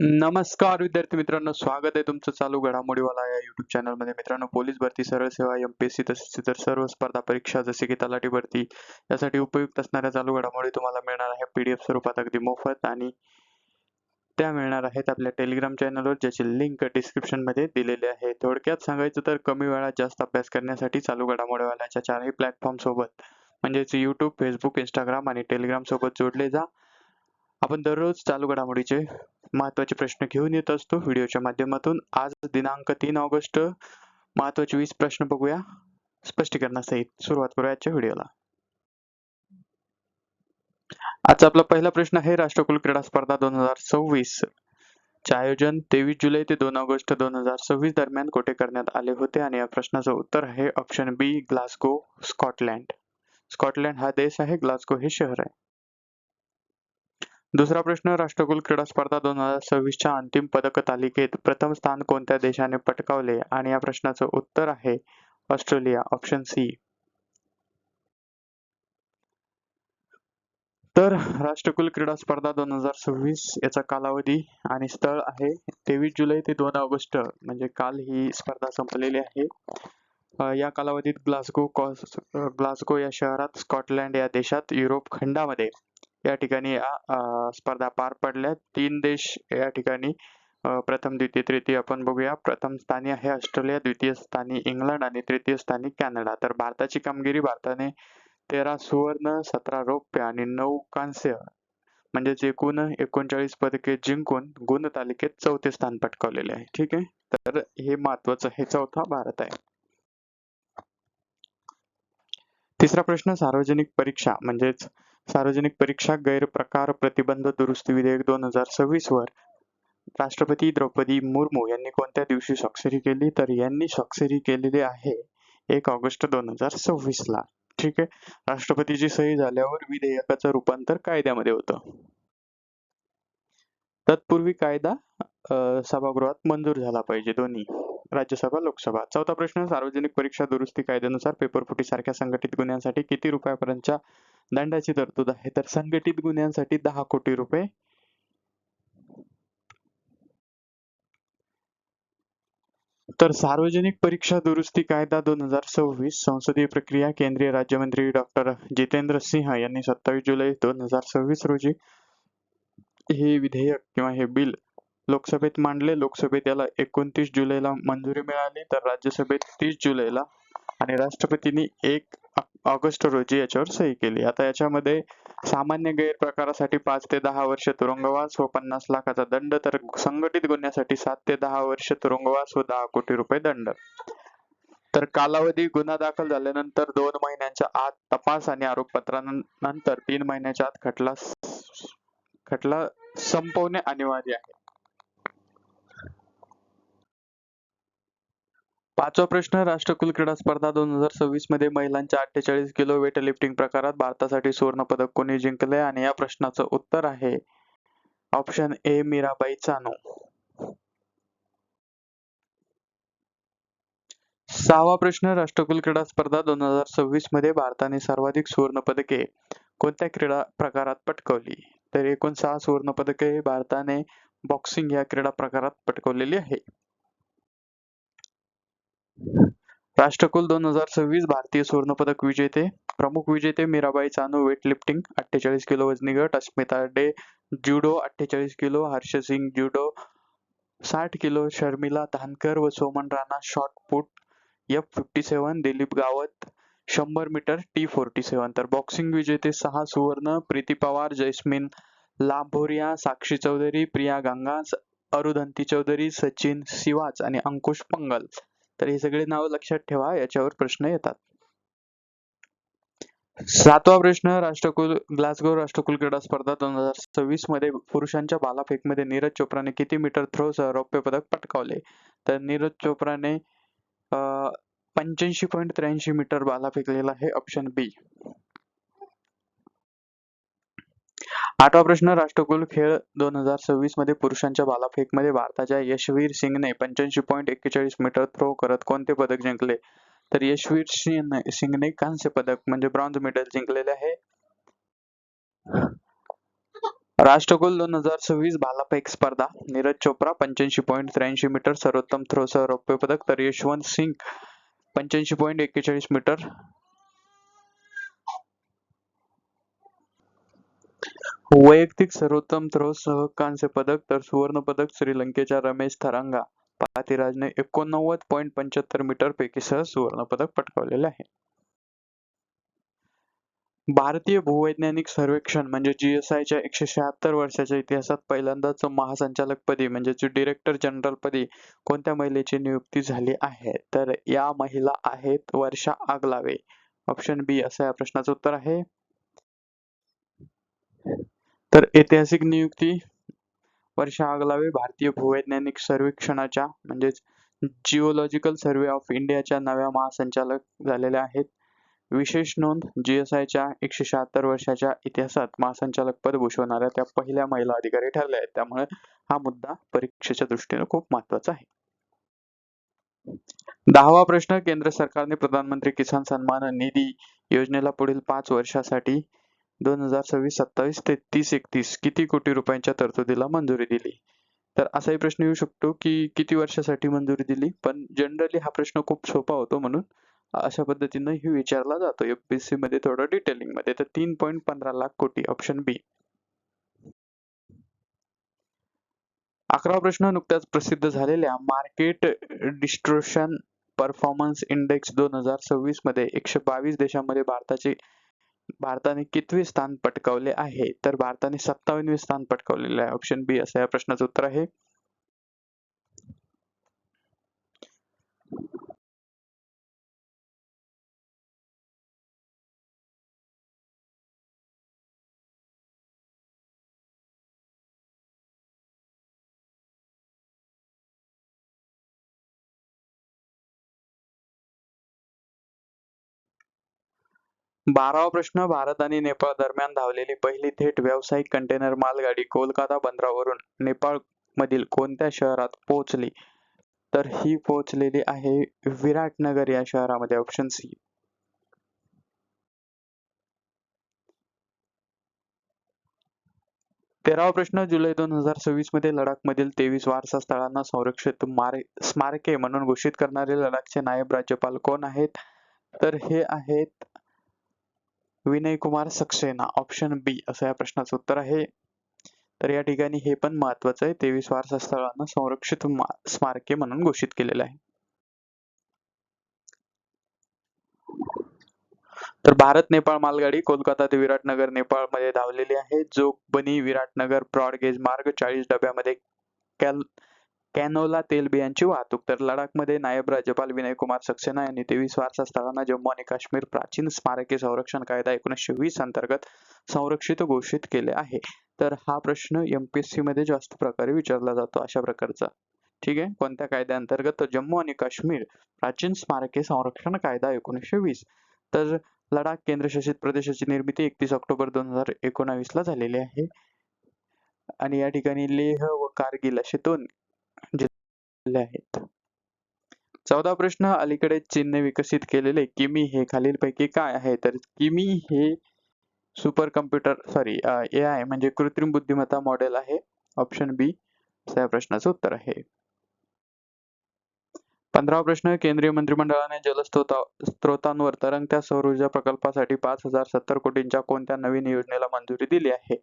नमस्कार विद्यार्थी मित्रांनो, स्वागत आहे तुमचं चालू घडामोडीवाला या YouTube चॅनलमध्ये. मित्रांनो, पोलीस भरती, सरळ सेवा, MPSC तसेच इतर सर्व स्पर्धा परीक्षा जसे की तलाठी भरती यासाठी उपयुक्त असणाऱ्या चालू घडामोडी तुम्हाला मिळणार आहे PDF स्वरूपात अगदी मोफत, आणि त्या मिळणार आहेत आपल्या टेलिग्राम चॅनलवर, ज्याची लिंक डिस्क्रिप्शनमध्ये दिलेली आहे. थोडक्यात सांगायचं तर कमी वेळात जास्त अभ्यास करण्यासाठी चालू घडामोडीवाल्याच्या चारही प्लॅटफॉर्म सोबत म्हणजेच YouTube, Facebook, Instagram आणि Telegram सोबत जोडले जा. आपण दररोज चालू घडामोडीचे महत्त्वाचे प्रश्न घेऊन येत असतो व्हिडिओच्या माध्यमातून. आज दिनांक 3 ऑगस्ट, महत्त्वाचे 20 प्रश्न बघूया स्पष्टीकरणासहित. सुरुवात करूया आजच्या व्हिडिओला. आजचा आपला पहिला प्रश्न आहे, राष्ट्रकुल क्रीडा स्पर्धा 2026 चे आयोजन 23 जुलै ते 2 ऑगस्ट 2026 दरम्यान कोठे करण्यात आले होते? आणि या प्रश्नाचं उत्तर आहे ऑप्शन बी, ग्लासगो, स्कॉटलँड. स्कॉटलँड हा देश आहे, ग्लासगो हे शहर आहे. दुसरा प्रश्न, राष्ट्रकुल क्रीडा स्पर्धा 2026 च्या अंतिम पदक तालिकेत प्रथम स्थान कोणत्या देशाने पटकावले? आणि या प्रश्नाचं उत्तर आहे ऑस्ट्रेलिया, ऑप्शन सी. तर राष्ट्रकुल क्रीडा स्पर्धा 2026 याचा कालावधी आणि स्थळ आहे 23 जुलै ते 2 ऑगस्ट, म्हणजे काल ही स्पर्धा संपलेली आहे. या कालावधीत ग्लासगो या शहरात, स्कॉटलँड या देशात, युरोप खंडामध्ये या ठिकाणी स्पर्धा पार पडल्या. 3 देश या ठिकाणी प्रथम, द्वितीय, तृतीय आपण बघूया. प्रथम स्थानी आहे ऑस्ट्रेलिया, द्वितीय स्थानी इंग्लंड आणि तृतीय स्थानी कॅनडा. तर भारताची कामगिरी, भारताने 13 सुवर्ण, 17 रौप्य आणि 9 कांस्य म्हणजेच एकूण 39 पदके जिंकून गुण तालिकेत 4थे स्थान पटकावलेले आहे. ठीक आहे, तर हे महत्वाचं हे 4था भारत आहे. तिसरा प्रश्न, सार्वजनिक परीक्षा म्हणजेच सार्वजनिक परीक्षा गैरप्रकार प्रतिबंध दुरुस्ती विधेयक 2026 वर राष्ट्रपती द्रौपदी मुर्मू यांनी कोणत्या दिवशी स्वाक्षरी केली? तर यांनी स्वाक्षरी केलेली आहे 1 ऑगस्ट 2026 ला. ठीक आहे, राष्ट्रपतीची सही झाल्यावर विधेयकाचं रूपांतर कायद्यामध्ये होतं. तत्पूर्वी कायदा सभागृहात मंजूर झाला पाहिजे, दोन्ही राज्यसभा, लोकसभा. चौथा प्रश्न, सार्वजनिक परीक्षा दुरुस्ती कायद्यानुसार पेपरफुटी सारख्या संघटित गुन्ह्यांसाठी किती रुपयापर्यंतच्या दंडाची तरतूद आहे? तर संघटित गुन्ह्यांसाठी 10 कोटी रुपये. तर सार्वजनिक परीक्षा दुरुस्ती कायदा 2026 संसदीय प्रक्रिया, केंद्रीय राज्यमंत्री डॉक्टर जितेंद्र सिंह यांनी 27 जुलै 2026 रोजी हे विधेयक किंवा हे बिल लोकसभेत मांडले. लोकसभेत याला 29 जुलैला मंजुरी मिळाली, तर राज्यसभेत 30 जुलैला, आणि राष्ट्रपतींनी 1 ऑगस्ट रोजी याच्यावर सही केली. आता याच्यामध्ये सामान्य गैरप्रकारासाठी 5 ते 10 वर्ष तुरुंगवास व 50 लाखाचा दंड, तर संघटित गुन्ह्यासाठी 7 ते 10 वर्ष तुरुंगवास व 10 कोटी रुपये दंड. तर कालावधी, गुन्हा दाखल झाल्यानंतर 2 महिन्यांच्या आत तपास आणि आरोपपत्रानंतर 3 महिन्याच्या आत खटला संपवणे अनिवार्य आहे. पाचवा प्रश्न, राष्ट्रकुल क्रीडा स्पर्धा 2026 मध्ये महिलांच्या 48 किलो वेट लिफ्टिंग प्रकारात भारतासाठी सुवर्ण पदक कोणी जिंकले? आणि या प्रश्नाचं उत्तर आहे ऑप्शन ए, मीराबाई चानू. सहावा प्रश्न, राष्ट्रकुल क्रीडा स्पर्धा 2026 मध्ये भारताने सर्वाधिक सुवर्ण पदके कोणत्या क्रीडा प्रकारात पटकावली? तर एकूण 6 सुवर्ण पदके भारताने बॉक्सिंग या क्रीडा प्रकारात पटकावलेली आहे. राष्ट्रकुल 2026 भारतीय सुवर्णपदक विजेते, प्रमुख विजेते Mirabai Chanu weight lifting 48 kilo वजनी गट, Asmita De judo 48 kilo, Harsh Singh judo 60 kilo, Sharmila Dhankar व Soman Rana shot put F57, Dilip Gavit 100 metre T47. तर बॉक्सिंग विजेते 6 सुवर्ण, प्रीती पवार, जैस्मिन लांभोरिया, साक्षी चौधरी, प्रिया गंगास, अरुधंती चौधरी, सचिन सिवाच आणि अंकुश पंगल. तर हे सगळे नाव लक्षात ठेवा, याच्यावर प्रश्न येतात. सातवा प्रश्न, ग्लासगो राष्ट्रकुल क्रीडा स्पर्धा 2026 मध्ये पुरुषांच्या भालाफेकमध्ये नीरज चोप्राने किती मीटर थ्रो सह रौप्य पदक पटकावले? तर नीरज चोप्राने 85.83 मीटर भाला फेकलेला आहे, ऑप्शन बी. आठवा प्रश्न, राष्ट्रकुल खेळ 2026 मध्ये पुरुषांच्या भालाफेकमध्ये भारताच्या यशवीर सिंगने 85.41 मीटर थ्रो करत कोणते पदक जिंकले? तर यशवीर सिंगने कांस्य पदक म्हणजे ब्रॉन्झ मेडल जिंकलेले आहे. राष्ट्रकुल 2026 भालाफेक स्पर्धा. नीरज चोप्रा 85.83 मीटर सर्वोत्तम थ्रोसह रौप्य पदक, तर यशवंत सिंग 85.41 मीटर वैयक्तिक सर्वोत्तम थ्रोसह कांस्य पदक, तर सुवर्ण पदक श्रीलंकेच्या रमेश थरंगा पाथिराजने 89.75 मीटर पैकीसह सुवर्ण पदक पटकावलेले आहे. भारतीय भूवैज्ञानिक सर्वेक्षण म्हणजे GSIच्या 176 वर्षाच्या इतिहासात पहिल्यांदाच महासंचालकपदी म्हणजेच डिरेक्टर जनरल पदी कोणत्या महिलेची नियुक्ती झाली आहे? तर या महिला आहेत वर्षा आगलावे. ऑप्शन बी असं या प्रश्नाचं उत्तर आहे. तर ऐतिहासिक नियुक्ती वर्षा आगलावे भारतीय भूवैज्ञानिक सर्वेक्षणाच्या म्हणजेच जिओलॉजिकल सर्व्हे ऑफ इंडियाच्या नव्या महासंचालक झालेल्या आहेत. विशेष नोंद GSIच्या 176 वर्षाच्या इतिहासात महासंचालक पद भूषवणाऱ्या त्या पहिल्या महिला अधिकारी ठरल्या आहेत. त्यामुळे हा मुद्दा परीक्षेच्या दृष्टीने खूप महत्वाचा आहे. 10वा प्रश्न. केंद्र सरकारने प्रधानमंत्री किसान सन्मान निधी योजनेला पुढील 5 वर्षासाठी 2026-27 ते 30-31 किती कोटी रुपयांच्या तरतुदीला मंजुरी दिली? तर असाही प्रश्न येऊ शकतो की किती वर्षासाठी मंजुरी दिली, पण जनरली हा प्रश्न खूप सोपा होतो म्हणून अशा पद्धतीने ही विचारला जातो MPSC मध्ये थोडं डिटेलिंग मध्ये. तर 3.15 लाख कोटी. ऑप्शन बी. 11वा प्रश्न. नुकत्याच प्रसिद्ध झालेल्या मार्केट डिस्टोर्शन परफॉर्मन्स इंडेक्स 2026 मध्ये 122 देशांमध्ये भारताने कितवे स्थान पटकावले आहे? तर भारताने 57वे स्थान पटकावलेले आहे. ऑप्शन बी असं या प्रश्नाचं उत्तर आहे. बारावा प्रश्न. भारत आणि नेपाळ दरम्यान धावलेली पहिली थेट व्यावसायिक कंटेनर मालगाडी कोलकाता बंदरावरून नेपाळ मधील कोणत्या शहरात पोहोचली? तर ही पोहोचलेली आहे विराटनगर या शहरामध्ये. Option C. 13वा प्रश्न. जुलै 2026 मध्ये लडाखमधील 23 वारसा स्थळांना संरक्षित स्मारके म्हणून घोषित करणारे लडाखचे नायब राज्यपाल कोण आहेत? तर हे आहेत विनय कुमार सक्सेना. ऑप्शन बी असं या प्रश्नाचं उत्तर आहे. तर या ठिकाणी हे पण महत्वाचं आहे. 23 वारसा स्थळांना संरक्षित स्मारके म्हणून घोषित केलेलं आहे. तर भारत नेपाळ मालगाडी कोलकाता ते विराटनगर नेपाळमध्ये धावलेली आहे. जोगबनी विराटनगर ब्रॉड गेज मार्ग 40 डब्यामध्ये कॅनोला तेलबियांची वाहतूक. तर लडाखमध्ये नायब राज्यपाल विनय कुमार सक्सेना यांनी 23 वारसा स्थळांना जम्मू आणि काश्मीर प्राचीन स्मारके संरक्षण कायदा 1920 अंतर्गत संरक्षित घोषित केले आहे. तर हा प्रश्न MPSC मध्ये जास्त प्रकारे विचारला जातो अशा प्रकारचा. ठीक आहे. कोणत्या कायद्याअंतर्गत? तर जम्मू आणि काश्मीर प्राचीन स्मारके संरक्षण कायदा 1920. तर लडाख केंद्रशासित प्रदेशाची निर्मिती 31 ऑक्टोबर 2019 ला झालेली आहे. आणि या ठिकाणी लेह व कारगिल असे 2 जिल्हे आहेत. 14 प्रश्न. अलीकडे चीनने विकसित केलेले किमी हे खालीलपैकी काय आहे? तर किमी हे सुपर कम्प्युटर AI म्हणजे कृत्रिम बुद्धिमत्ता मॉडेल आहे. ऑप्शन बी असं या प्रश्नाचं उत्तर आहे. 15वा प्रश्न. केंद्रीय मंत्रिमंडळाने जलस्रोतांवर तरंगत्या सौर ऊर्जा प्रकल्पासाठी 5070 कोटींच्या कोणत्या नवीन योजनेला मंजुरी दिली आहे?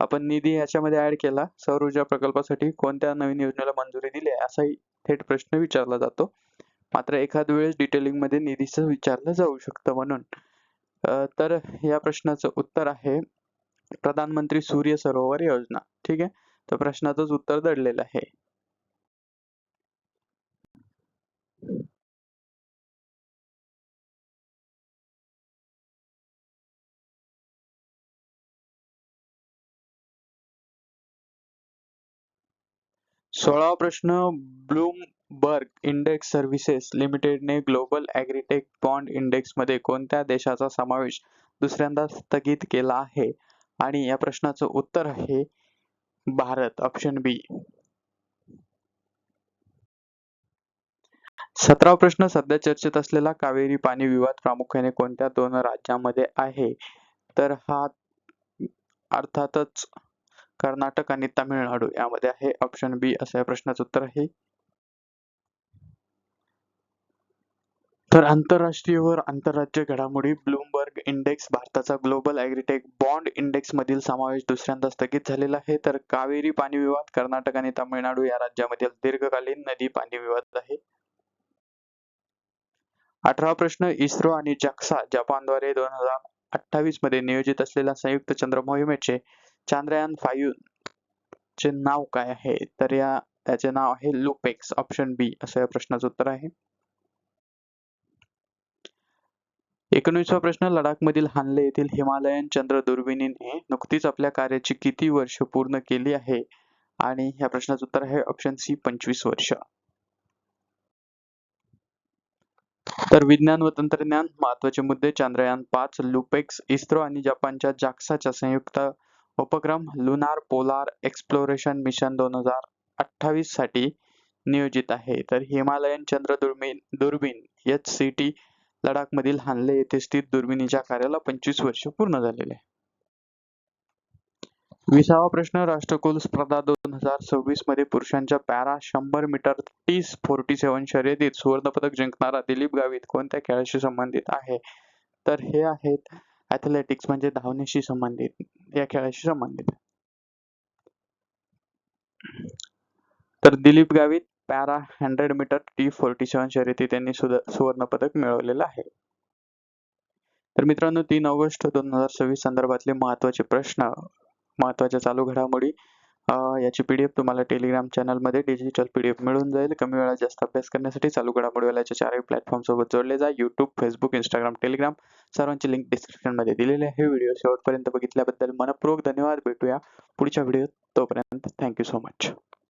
आपण निधी याच्यामध्ये ऍड केला. सौर ऊर्जा प्रकल्पासाठी कोणत्या नवीन योजनेला मंजुरी दिली आहे असाही थेट प्रश्न विचारला जातो. मात्र एखाद वेळेस डिटेलिंग मध्ये निधीचं विचारलं जाऊ शकतं म्हणून. तर या प्रश्नाचं उत्तर आहे प्रधानमंत्री सूर्य सरोवर योजना. ठीक आहे. तर प्रश्नाचंच उत्तर दडलेलं आहे. सोळावा प्रश्न. ब्लूमबर्ग इंडेक्स सर्व्हिसेस लिमिटेडने ग्लोबल ॲग्रीटेक बॉन्ड इंडेक्स मध्ये कोणत्या देशाचा समावेश दुसऱ्यांदा स्थगित केला आहे? आणि या प्रश्नाचं उत्तर आहे भारत. ऑप्शन बी. 17वा प्रश्न. सध्या चर्चेत असलेला कावेरी पाणी विवाद प्रामुख्याने कोणत्या 2 राज्यांमध्ये आहे? तर हा अर्थातच कर्नाटक आणि तामिळनाडू यामध्ये आहे. ऑप्शन बी असं या प्रश्नाचं उत्तर आहे. तर आंतरराष्ट्रीय वर आंतरराज्य घडामोडी ब्लूमबर्ग इंडेक्स भारताचा ग्लोबल ॲग्रीटेक बॉन्ड इंडेक्स मधील समावेश दुसऱ्यांदा स्थगित झालेला आहे. तर कावेरी पाणी विवाद कर्नाटक आणि तामिळनाडू या राज्यामधील दीर्घकालीन नदी पाणी विवाद आहे. 18वा प्रश्न, इस्रो आणि जाक्सा जपानद्वारे 2028 मध्ये नियोजित असलेल्या संयुक्त चंद्र मोहिमेचे चांद्रयान-5 चे नाव काय आहे? तर त्याचे नाव आहे लुपेक्स. ऑप्शन बी असं या प्रश्नाचं उत्तर आहे. 19वा प्रश्न, लडाखमधील हानले येथील हिमालयन चंद्र दुर्बिणीने नुकतीच आपल्या कार्याची किती वर्ष पूर्ण केली आहे? आणि ह्या प्रश्नाचं उत्तर आहे ऑप्शन सी 25 वर्ष. तर विज्ञान व तंत्रज्ञान महत्वाचे मुद्दे, चांद्रयान-5, लुपेक्स, इस्रो आणि जपानच्या जाक्साचा संयुक्त उपक्रम लुनार पोलार एक्सप्लोरेशन मिशन 2028 साठी नियोजित आहे. तर हिमालयन चंद्र दुर्बीण HCT लडाखमधील हानले येथे स्थित दुर्बिणीच्या कार्याला 25 वर्ष पूर्ण झालेले आहे. 20वा प्रश्न, राष्ट्रकुल स्पर्धा 2026 मध्ये पुरुषांच्या पॅरा 100 मीटर T47 शर्यतीत सुवर्णपदक जिंकणारा दिलीप गावित कोणत्या खेळाशी संबंधित आहे? तर हे आहेत ॲथलेटिक्स म्हणजे धावण्याशी संबंधित, या खेळाशी संबंधित. तर Dilip Gavit para 100 metre T47 शर्यतीत त्यांनी सुवर्णपदक मिळवलेलं आहे. तर मित्रांनो, 3 ऑगस्ट 2026 संदर्भातले महत्त्वाचे प्रश्न, महत्त्वाच्या चालू घडामोडी याची PDF तुम्हाला टेलिग्राम चॅनलमध्ये डिजिटल PDF मिळून जाईल. कमी वेळात जास्त अभ्यास करण्यासाठी चालू घडामोडीवाल्याच्या चारही प्लॅटफॉर्म सोबत जोडले जा. YouTube, Facebook, Instagram, Telegram सर्वांची लिंक डिस्क्रिप्शनमध्ये दिलेली आहे. व्हिडिओ शेवटपर्यंत बघितल्याबद्दल मनपूर्वक धन्यवाद. भेटूया पुढच्या व्हिडिओत. तोपर्यंत थँक्यू सो मच.